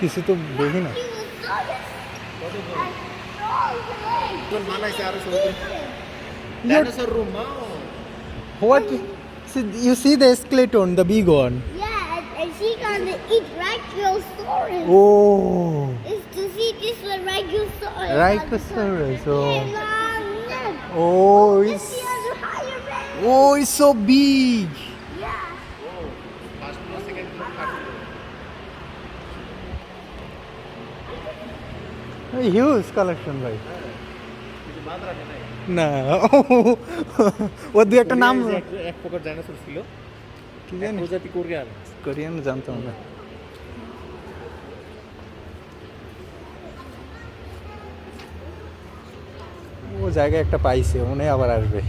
কিছু তো দেখি না। Dinosaur room, What? You see the skeleton, the big one? Yeah, and she gonna eat Rhinoceros. Oh, It's to see this one Rhinoceros. Rhinoceros. Oh, Long neck. oh, This it's is a higher man. oh, it's so big. Yeah. first floor, second floor, third floor. Huge collection, ভাই। কিছু বাদ রাখে নাই। না, ও দু একটা নাম এক প্রকার ডাইনোসর ছিল, কি জানি, প্রজাতি কোরিয়ান। কোরিয়ান জানতাম না। ও জায়গায় একটা পাইছে, মনে হয় আবার আসবে।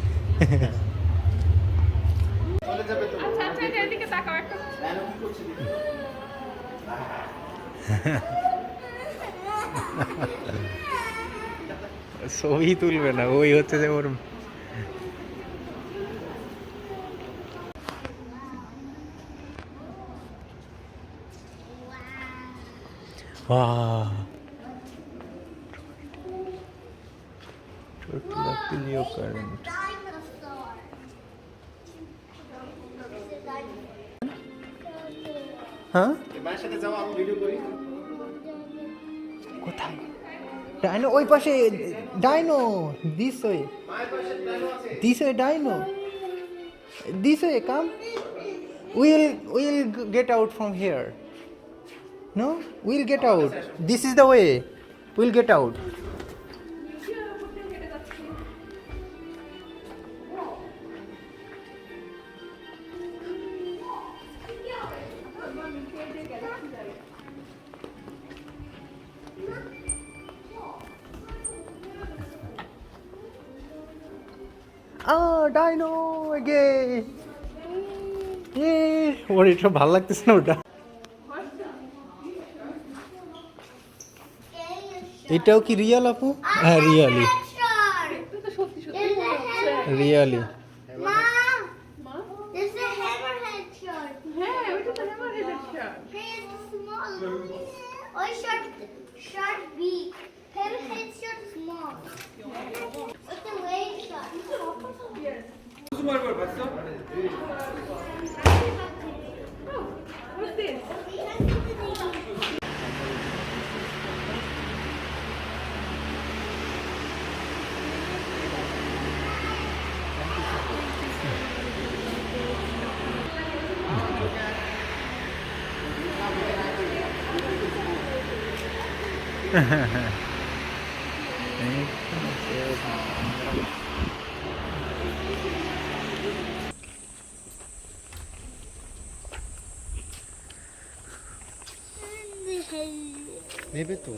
চলে যাবে তো। আচ্ছা আচ্ছা এদিকে তাকাও একটা। ডাইনো কি করছে দেখি। ছবি তুলবে না, ওই হচ্ছে যে ওর current. Dinosaur. হ্যাঁ, মায়ের সাথে যাও, আমি ভিডিও করি। কোথায় ডাইনো? ওই পাশে ডাইনো, দিস ওয়ে, মায়ের পাশে ডাইনো আছে। This way dino, this way come, we'll get out from here. No, we'll get out, this is the way, we'll get out. Dino again. ওর এটা ভালো লাগতেছে না ওটা। এটাও কি রিয়াল আপু? হ্যাঁ রিয়ালি, এটা সত্যি সত্যি মনে হচ্ছে। রিয়ালি। Mom, মা there's a hammerhead shark. হ্যাঁ ওইটা তো আমার হেডের shirt. Hey, it's small. Oh, shark beak. Hammerhead shark small. What's the wave shark? What's this? নেবে তো।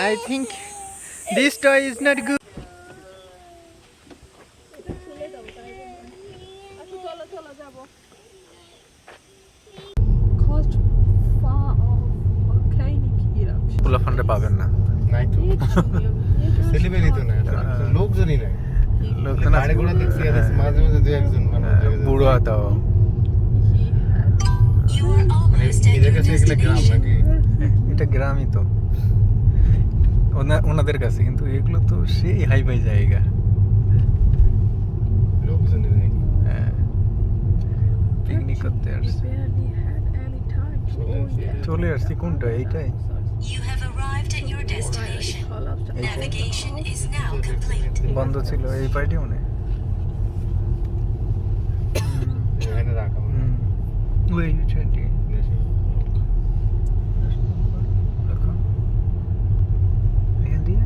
I think this toy is not good. পোলা ফান্ডে পাবেন না, নাই তো। সেলিব্রিটি তো না, লোকজনই নাই। লোকজন গাড়ি ঘোড়া দেখছি, আর মাঝে মাঝে দুই একজন মানুষ দেখেছি। বুড়ো হতো, মানে এদের কাছে এগুলো গ্রাম নাকি? এটা গ্রামই তো ওনাদের কাছে, কিন্তু এগুলো তো সেই হাই ফাই জায়গা। লোকজনই নাই। হ্যাঁ, পিকনিক করতে আসছি, চলে আসছি। কোনটা? এইটাই। You have arrived at your destination. Navigation is now complete. বন্ধ ছিল এই পার্টি মনে। এখানে রাখা মনে হয়। ওই ট্রেনটি এখান দিয়ে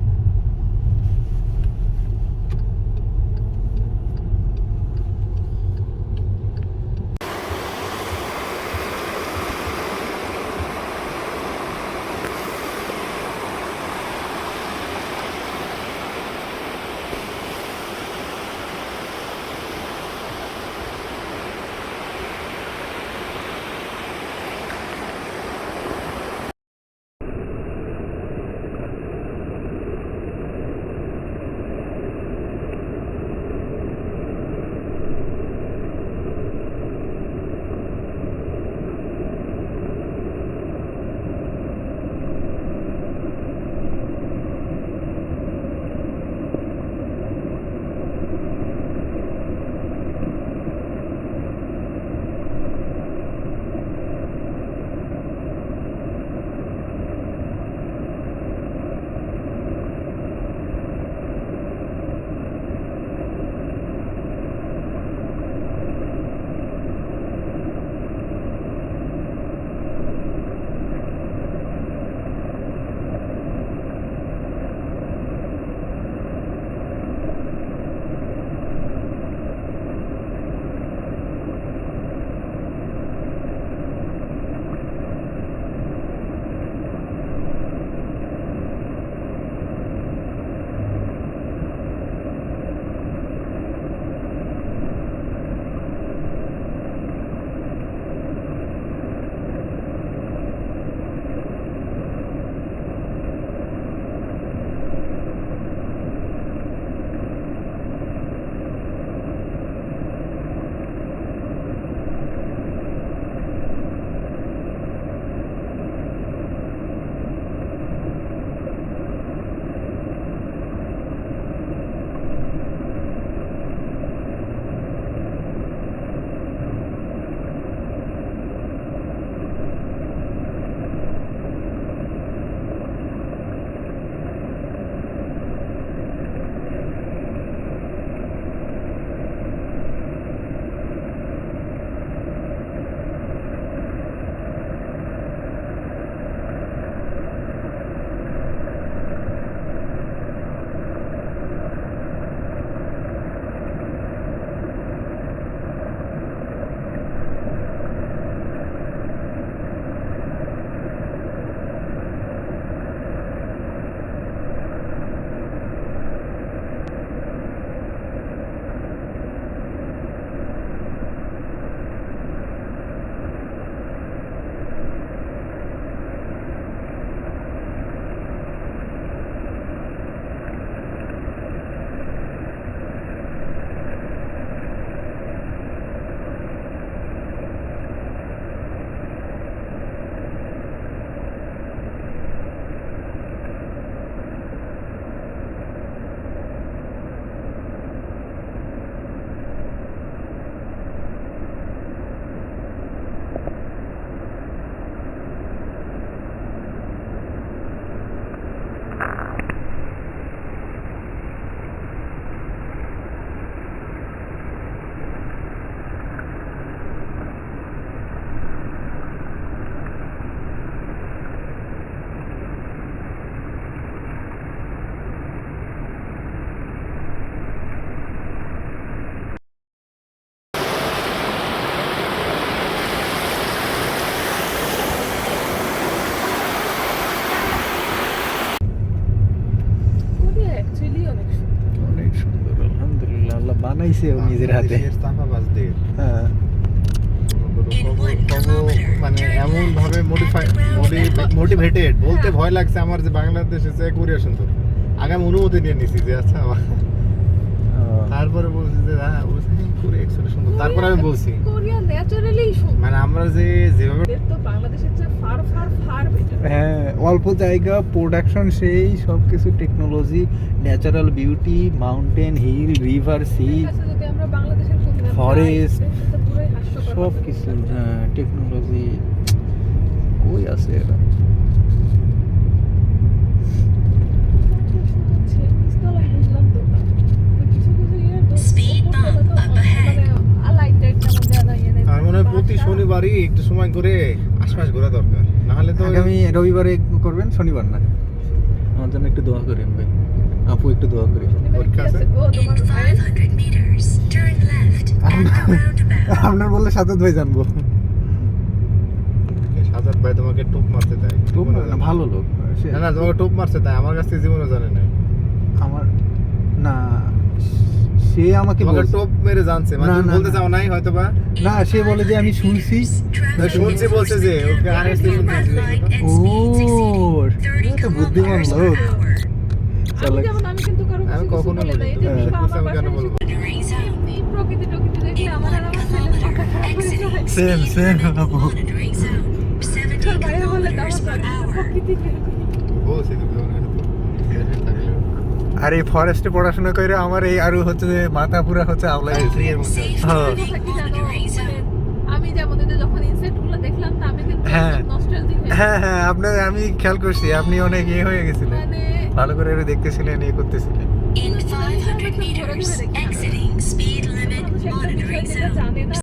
বানাইছে ও নিজের হাতে। বাংলাদেশের চাপাবাজদের হ্যাঁ মানে এমন ভাবে মোটিভেটেড বলতে ভয় লাগছে আমার যে বাংলাদেশে যে কোরিয়া সুন্দর। আগে আমি অনুমতি নিয়ে নিছি যে আচ্ছা তারপরে বলছি যে হ্যাঁ কোরিয়া অ্যাকচুয়ালি সুন্দর। তারপরে আমি বলছি কোরিয়া ন্যাচারালি সুন্দর। মানে আমরা যে যেভাবে এর তো বাংলাদেশের চেয়ে ফার বেটার। হ্যাঁ অল্প জায়গা, প্রোডাকশন সেই সব কিছু, technology, natural beauty, mountain, hill, river, sea, যদি আমরা বাংলাদেশের সুন্দর ফরেস্ট, সেটা পুরোই হাস্যকর। সব কিছু। হ্যাঁ টেকনোলজি কই আছে এরা? আর মনে হয় প্রতি শনিবারই একটু সময় করে আশপাশ ঘোরা দরকার, না হলে তো আগামী রবিবারে করবেন, শনিবার না। আমার জন্য একটু দোয়া করেন ভাই, আপু একটু দোয়া করি। পরীক্ষা আছে। In 500 meters, turn left at the roundabout. আপনার বললে সাথে ধুয়ে জানবো। সাজাদ ভাই তোমাকে টোপ মারতে দেয়। খুব ভালো লোক না না, তোমাকে টোপ মারতে দেয়, আমার কাছ থেকে জীবনে জানে না। আমার না, সে আমাকে তোমাকে বলছে- টোপ মেরে জানছে, মানে না, তুমি না, বলতে না। চাও নাই হয়তো বা। না সে বলে যে আমি শুনছি। শুনছি বলছে যে ওকে আরে ও সে তো বুদ্ধিমান লোক। আমি যেমন আমি কিন্তু কারো আমি কিছু কখনো বলে বলি দেই, না, যে তুমি বাবা বলছো, আমি আমার কেন বাসায় বলবো? Monitoring zone. এমনি প্রকৃতি দেখলে আমার আর আমার ছেলের মাথা খারাপ হয়ে যায়। সেম সেম আপু। Monitoring zone. 70 তোর বাইরে বলে kilometers per hour. প্রকৃতি বলছি তুমি আর এই ফরেস্টে পড়াশোনা করে আমার এই আরো হচ্ছে যে মাথা পুরা হচ্ছে আওলাই গেছে। ফ্রি এর মধ্যে আছে। হ্যাঁ আমি যেমন এদের যখন ইনসেক্ট গুলো দেখলাম তা আমি কিন্তু হ্যাঁ। নস্টালজিক হয়ে হ্যাঁ হ্যাঁ আপনার আমি খেয়াল করছি আপনি অনেক ইয়ে হয়ে গেছিলেন, মানে ভালো করে এটা দেখতেছিলেন, ইয়ে করতেছিলেন। In 500 meters, exiting speed limit মানুষ একটা বিষয় monitoring যেটা zone. জানে না